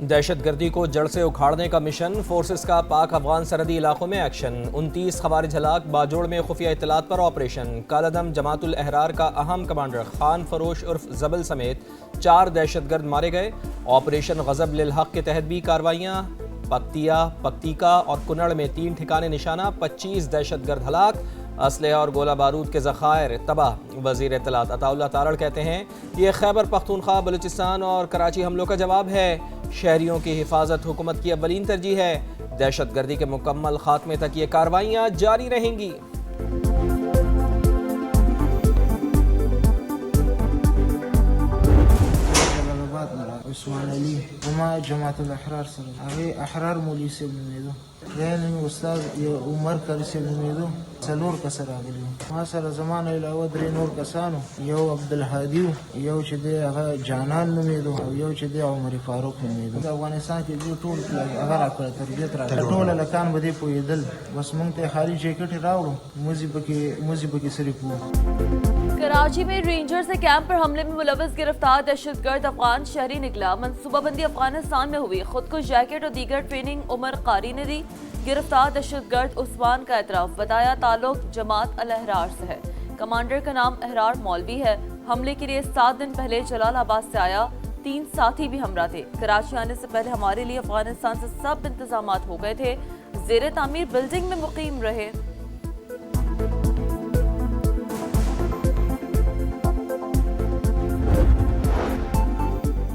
دہشت گردی کو جڑ سے اکھاڑنے کا مشن، فورسز کا پاک افغان سرحدی علاقوں میں ایکشن، 29 خوارج ہلاک، باجوڑ میں خفیہ اطلاعات پر آپریشن، کالعدم جماعت الاحرار کا اہم کمانڈر خان فروش عرف زبل سمیت 4 دہشت گرد مارے گئے۔ آپریشن غضب للحق کے تحت بھی کارروائیاں، پکتیکا اور کنڑ میں 3 ٹھکانے نشانہ، 25 دہشت گرد ہلاک، اسلحہ اور گولہ بارود کے ذخائر تباہ۔ وزیر اطلاعات عطا اللہ تارڑ کہتے ہیں یہ خیبر پختونخوا، بلوچستان اور کراچی حملوں کا جواب ہے۔ شہریوں کی حفاظت حکومت کی اولین ترجیح ہے۔ دہشت گردی کے مکمل خاتمے تک یہ کارروائیاں جاری رہیں گی۔ عثمان علی وما جماعت الاحرار سره هغه احرار مولوی سے نومیدو دین استاد عمر کری سے نومیدو څلور کس راغلی ما سره زمانه علاوه درې نور کسانو، یو عبدالهادي، یو چې دی هغه جانان نومیدو، او یو چې دی عمر فاروق نومیدو. د افغانستان کې جو ټول هغه راکړه تربیت راکړه، ټول لکان به دې پوهېدل، بس موږ ته خالي جیکټ راوړو، موزي پکې سری پوه. کراچی میں رینجر سے کیمپ پر حملے میں ملوث گرفتار دہشت گرد افغان شہری نکلا۔ منصوبہ بندی افغانستان میں ہوئی، خود کو جیکٹ اور دیگر ٹریننگ عمر قاری نے دی۔ گرفتار دہشت گرد عثمان کا اعتراف، بتایا تعلق جماعت الاحرار سے ہے۔ کمانڈر کا نام احرار مولوی ہے۔ حملے کے لیے 7 دن پہلے جلال آباد سے آیا، 3 ساتھی بھی ہمراہ تھے۔ کراچی آنے سے پہلے ہمارے لیے افغانستان سے سب انتظامات ہو گئے تھے، زیر تعمیر بلڈنگ میں مقیم رہے۔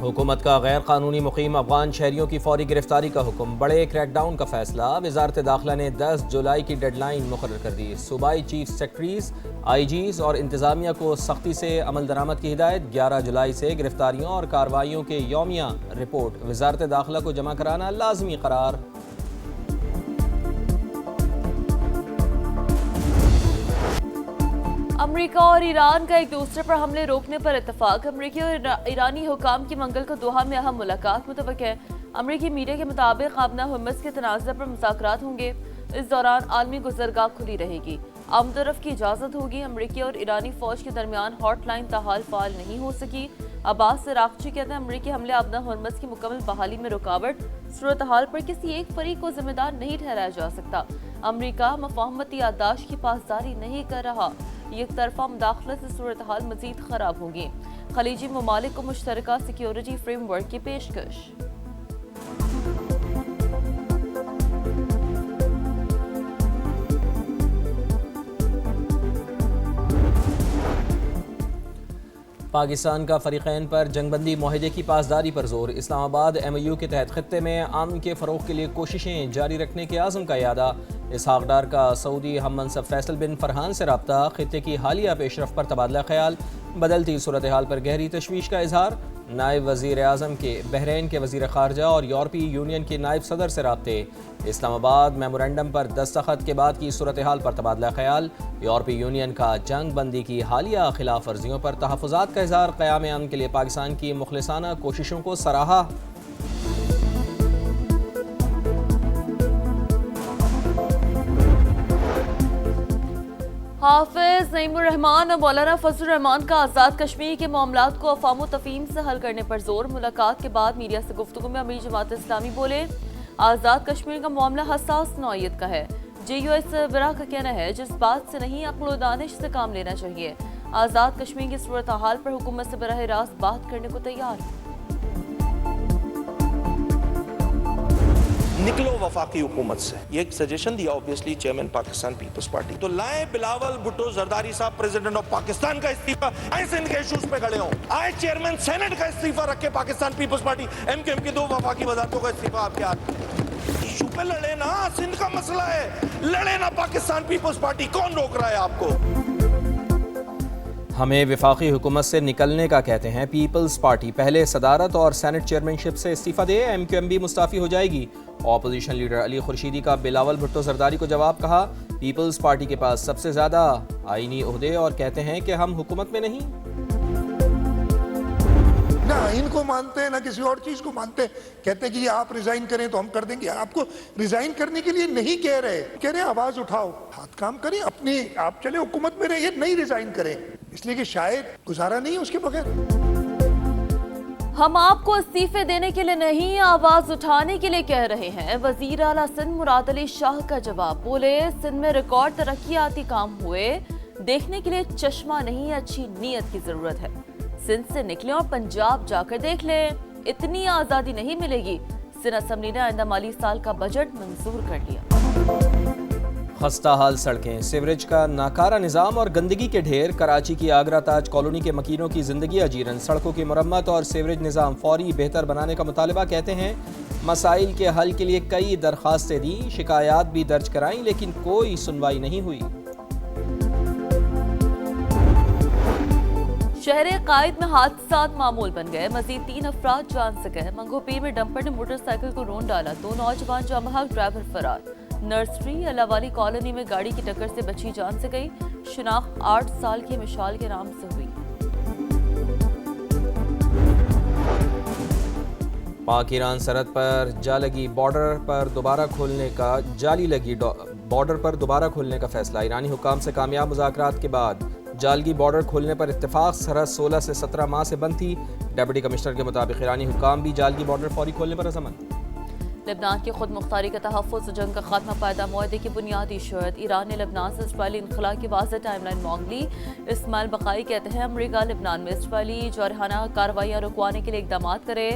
حکومت کا غیر قانونی مقیم افغان شہریوں کی فوری گرفتاری کا حکم، بڑے کریک ڈاؤن کا فیصلہ۔ وزارت داخلہ نے 10 جولائی کی ڈیڈ لائن مقرر کر دی۔ صوبائی چیف سیکرٹریز، آئی جیز اور انتظامیہ کو سختی سے عمل درآمد کی ہدایت۔ 11 جولائی سے گرفتاریوں اور کارروائیوں کے یومیہ رپورٹ وزارت داخلہ کو جمع کرانا لازمی قرار۔ امریکہ اور ایران کا ایک دوسرے پر حملے روکنے پر اتفاق۔ امریکی اور ایرانی حکام کی منگل کو دوحہ میں اہم ملاقات متوقع ہے۔ امریکی میڈیا کے مطابق آبنہ ہرمز کے تنازع پر مذاکرات ہوں گے۔ اس دوران عالمی گزرگاہ کھلی رہے گی، آمد و رفت کی اجازت ہوگی۔ امریکی اور ایرانی فوج کے درمیان ہاٹ لائن تاحال فعال نہیں ہو سکی۔ عباس سراغچی کہتے ہیں امریکی حملے آبنہ ہرمز کی مکمل بحالی میں رکاوٹ، صورتحال پر کسی ایک فریق کو ذمہ دار نہیں ٹھہرایا جا سکتا۔ امریکہ مفاہمتی یادداشت کی پاسداری نہیں کر رہا، یک طرفہ مداخلت سے صورتحال مزید خراب ہوگی۔ خلیجی ممالک کو مشترکہ سیکیورٹی فریم ورک کی پیشکش۔ پاکستان کا فریقین پر جنگ بندی معاہدے کی پاسداری پر زور۔ اسلام آباد ایم یو کے تحت خطے میں امن کے فروغ کے لیے کوششیں جاری رکھنے کے عزم کا اعادہ۔ اسحاق ڈار کا سعودی ہم منصب فیصل بن فرحان سے رابطہ، خطے کی حالیہ پیش رفت پر تبادلہ خیال، بدلتی صورتحال پر گہری تشویش کا اظہار۔ نائب وزیر اعظم کے بحرین کے وزیر خارجہ اور یورپی یونین کے نائب صدر سے رابطے۔ اسلام آباد میمورنڈم پر دستخط کے بعد کی صورتحال پر تبادلہ خیال۔ یورپی یونین کا جنگ بندی کی حالیہ خلاف ورزیوں پر تحفظات کا اظہار۔ قیام امن کے لیے پاکستان کی مخلصانہ کوششوں کو سراہا۔ حافظ نعیم الرحمان اور مولانا فضل الرحمان کا آزاد کشمیر کے معاملات کو افہام و تفہیم سے حل کرنے پر زور۔ ملاقات کے بعد میڈیا سے گفتگو میں امیر جماعت اسلامی بولے آزاد کشمیر کا معاملہ حساس نوعیت کا ہے۔ جے یو ایس برا کا کہنا ہے جس بات سے نہیں عقل و دانش سے کام لینا چاہیے۔ آزاد کشمیر کی صورتحال پر حکومت سے براہ راست بات کرنے کو تیار۔ نکلو وفاقی حکومت سے، یہ ایک سجیشن دیا اوبیسلی چیئرمین پاکستان پیپلز پارٹی، تو لائیں بلاول بھٹو زرداری صاحب پریزیڈنٹ آف پاکستان کا استعفیٰ، ایسے ان کے ایشوز پہ کھڑے ہوں، آئے چیئرمین سینٹ کا استعفیٰ رکھے Pakistan Peoples Party, M Q M کی 2 وفاقی وزارتوں کا استعفیٰ آپ کے ہاتھ ایشو پہ لڑے نا، سندھ کا مسئلہ ہے، لڑے نا پاکستان پیپلز پارٹی، کون روک رہا ہے آپ کو؟ ہمیں وفاقی حکومت سے نکلنے کا کہتے ہیں پیپلز پارٹی، پہلے صدارت اور سینٹ چیئرمین شپ سے استعفیٰ دے، ایم کیو ایم بھی مستعفی ہو جائے گی۔ اپوزیشن لیڈر علی خورشیدی کا بلاول بھٹو زرداری کو جواب، کہا پیپلز پارٹی کے پاس سب سے زیادہ آئینی عہدے اور کہتے ہیں کہ ہم حکومت میں نہیں۔ نہ آئین کو مانتے ہیں نہ کسی اور چیز کو مانتے ہیں، کہتے ہیں کہ یہ آپ ریزائن کریں تو ہم کر دیں گے۔ آپ کو ریزائن کرنے کے لیے نہیں کہہ رہے آواز اٹھاؤ، ہاتھ کام کریں، اپنی آپ چلے حکومت میں رہیے، نہیں ریزائن کریں، اس لیے کہ شاید گزارا نہیں اس کے بغیر۔ ہم آپ کو استعفے دینے کے لیے نہیں آواز اٹھانے کے لیے کہہ رہے ہیں، وزیر اعلیٰ سندھ مراد علی شاہ کا جواب۔ بولے سندھ میں ریکارڈ ترقیاتی کام ہوئے، دیکھنے کے لیے چشمہ نہیں اچھی نیت کی ضرورت ہے۔ سندھ سے نکلیں اور پنجاب جا کر دیکھ لیں، اتنی آزادی نہیں ملے گی۔ سندھ اسمبلی نے آئندہ مالی سال کا بجٹ منظور کر لیا۔ خستہ حال سڑکیں، سیوریج کا ناکارہ نظام اور گندگی کے ڈھیر، کراچی کی آگرہ تاج کالونی کے مکینوں کی زندگی اجیرن۔ سڑکوں کی مرمت اور سیوریج نظام فوری بہتر بنانے کا مطالبہ، کہتے ہیں مسائل کے حل کے لیے کئی درخواستیں دیں، شکایات بھی درج کرائیں، لیکن کوئی سنوائی نہیں ہوئی۔ شہر قائد میں حادثات معمول بن گئے، مزید 3 افراد جان سے گئے۔ منگو پیر میں ڈمپر نے موٹر سائیکل کو رون ڈالا، 2 نوجوان جاں بحق، ڈرائیور فرار۔ نرسری اللہ والی کالونی میں گاڑی کی ٹکر سے بچی جان سے گئی، شناخت 8 سال کی مشال کے نام سے ہوئی۔ پاک ایران سرحد پر جالی بارڈر پر دوبارہ کھولنے کا فیصلہ، ایرانی حکام سے کامیاب مذاکرات کے بعد جالگی بارڈر کھولنے پر اتفاق۔ سرحد 16 سے 17 ماہ سے بند تھی، ڈپٹی کمشنر کے مطابق ایرانی حکام بھی جالگی بارڈر فوری کھولنے پر عزمند۔ لبنان کی خود مختاری کا تحفظ، جنگ کا خاتمہ پائیدار معاہدے کی بنیادی شرط۔ ایران نے لبنان سے اسرائیلی انخلا کی واضح ٹائم لائن مانگ لی۔ اسماعیل بقائی کہتے ہیں امریکہ لبنان میں اسرائیلی جارحانہ کارروائیاں رکوانے کے لیے اقدامات کرے۔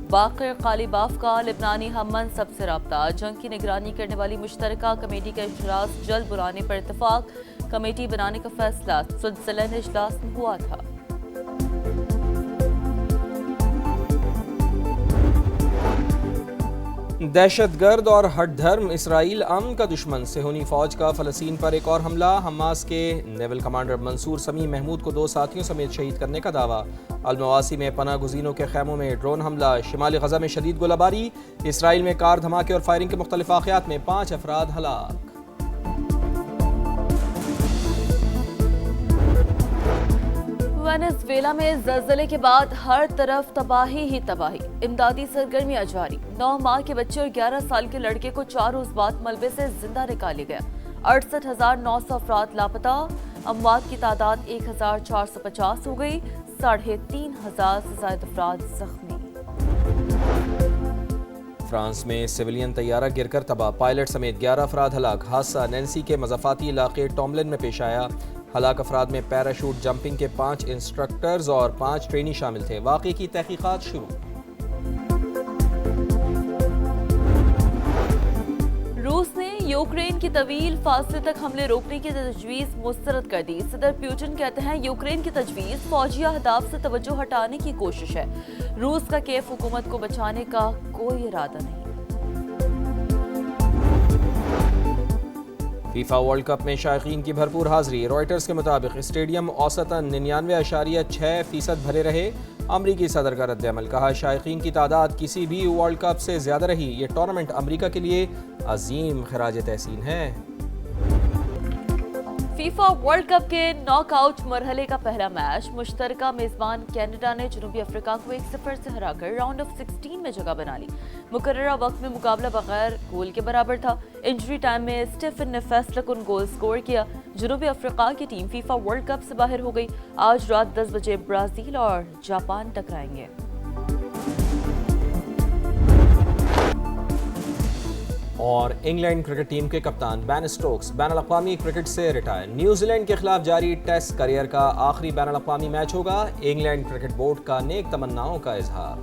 باقر قالیباف کا لبنانی ہم منصب سے رابطہ، جنگ کی نگرانی کرنے والی مشترکہ کمیٹی کا اجلاس جلد بلانے پر اتفاق۔ کمیٹی بنانے کا فیصلہ سوئٹزرلینڈ اجلاس میں ہوا تھا۔ دہشت گرد اور ہٹ دھرم اسرائیل امن کا دشمن، صہیونی فوج کا فلسطین پر ایک اور حملہ۔ حماس کے نیول کمانڈر منصور سمیع محمود کو 2 ساتھیوں سمیت شہید کرنے کا دعویٰ۔ المواسی میں پناہ گزینوں کے خیموں میں ڈرون حملہ۔ شمالی غزہ میں شدید گولہ باری، اسرائیل میں کار دھماکے اور فائرنگ کے مختلف واقعات میں 5 افراد ہلاک۔ وینزویلا میں زلزلے کے بعد ہر طرف تباہی ہی تباہی، امدادی سرگرمیاں جاری۔ 9 ماہ کے بچے اور 11 سال کے لڑکے کو 4 روز بعد ملبے سے زندہ نکالا گیا۔ 68,900 افراد لاپتہ، اموات کی تعداد 1,450 ہو گئی، 3,500 سے زائد افراد زخمی۔ فرانس میں سویلین طیارہ گر کر تباہ، پائلٹ سمیت 11 افراد ہلاک۔ حادثہ نینسی کے مضافاتی علاقے ٹوملن میں پیش آیا۔ ہلاک افراد میں پیراشوٹ جمپنگ کے 5 انسٹرکٹرز اور 5 ٹرینی شامل تھے۔ واقعے کی تحقیقات شروع۔ روس نے یوکرین کی طویل فاصلے تک حملے روکنے کی تجویز مسترد کر دی۔ صدر پیوٹن کہتے ہیں یوکرین کی تجویز فوجی اہداف سے توجہ ہٹانے کی کوشش ہے، روس کا کیف حکومت کو بچانے کا کوئی ارادہ نہیں۔ فیفا ورلڈ کپ میں شائقین کی بھرپور حاضری، رائٹرز کے مطابق اسٹیڈیم اوسطاً 99.6% بھرے رہے۔ امریکی صدر کا رد عمل، کہا شائقین کی تعداد کسی بھی ورلڈ کپ سے زیادہ رہی، یہ ٹورنامنٹ امریکہ کے لیے عظیم خراج تحسین ہے۔ فیفا ورلڈ کپ کے ناک آؤٹ مرحلے کا پہلا میچ، مشترکہ میزبان کینیڈا نے جنوبی افریقہ کو 1-0 سے ہرا کر راؤنڈ آف 16 میں جگہ بنا لی۔ مقررہ وقت میں مقابلہ بغیر گول کے برابر تھا۔ انجری ٹائم میں اسٹیفن نے فیصلہ کن گول سکور کیا۔ جنوبی افریقہ کی ٹیم فیفا ورلڈ کپ سے باہر ہو گئی۔ آج رات 10 بجے برازیل اور جاپان ٹکرائیں گے۔ اور انگلینڈ کرکٹ ٹیم کے کپتان بین اسٹوکس بین الاقوامی کرکٹ سے ریٹائر۔ نیوزی لینڈ کے خلاف جاری ٹیسٹ کیریئر کا آخری بین الاقوامی میچ ہوگا۔ انگلینڈ کرکٹ بورڈ کا نیک تمناؤں کا اظہار۔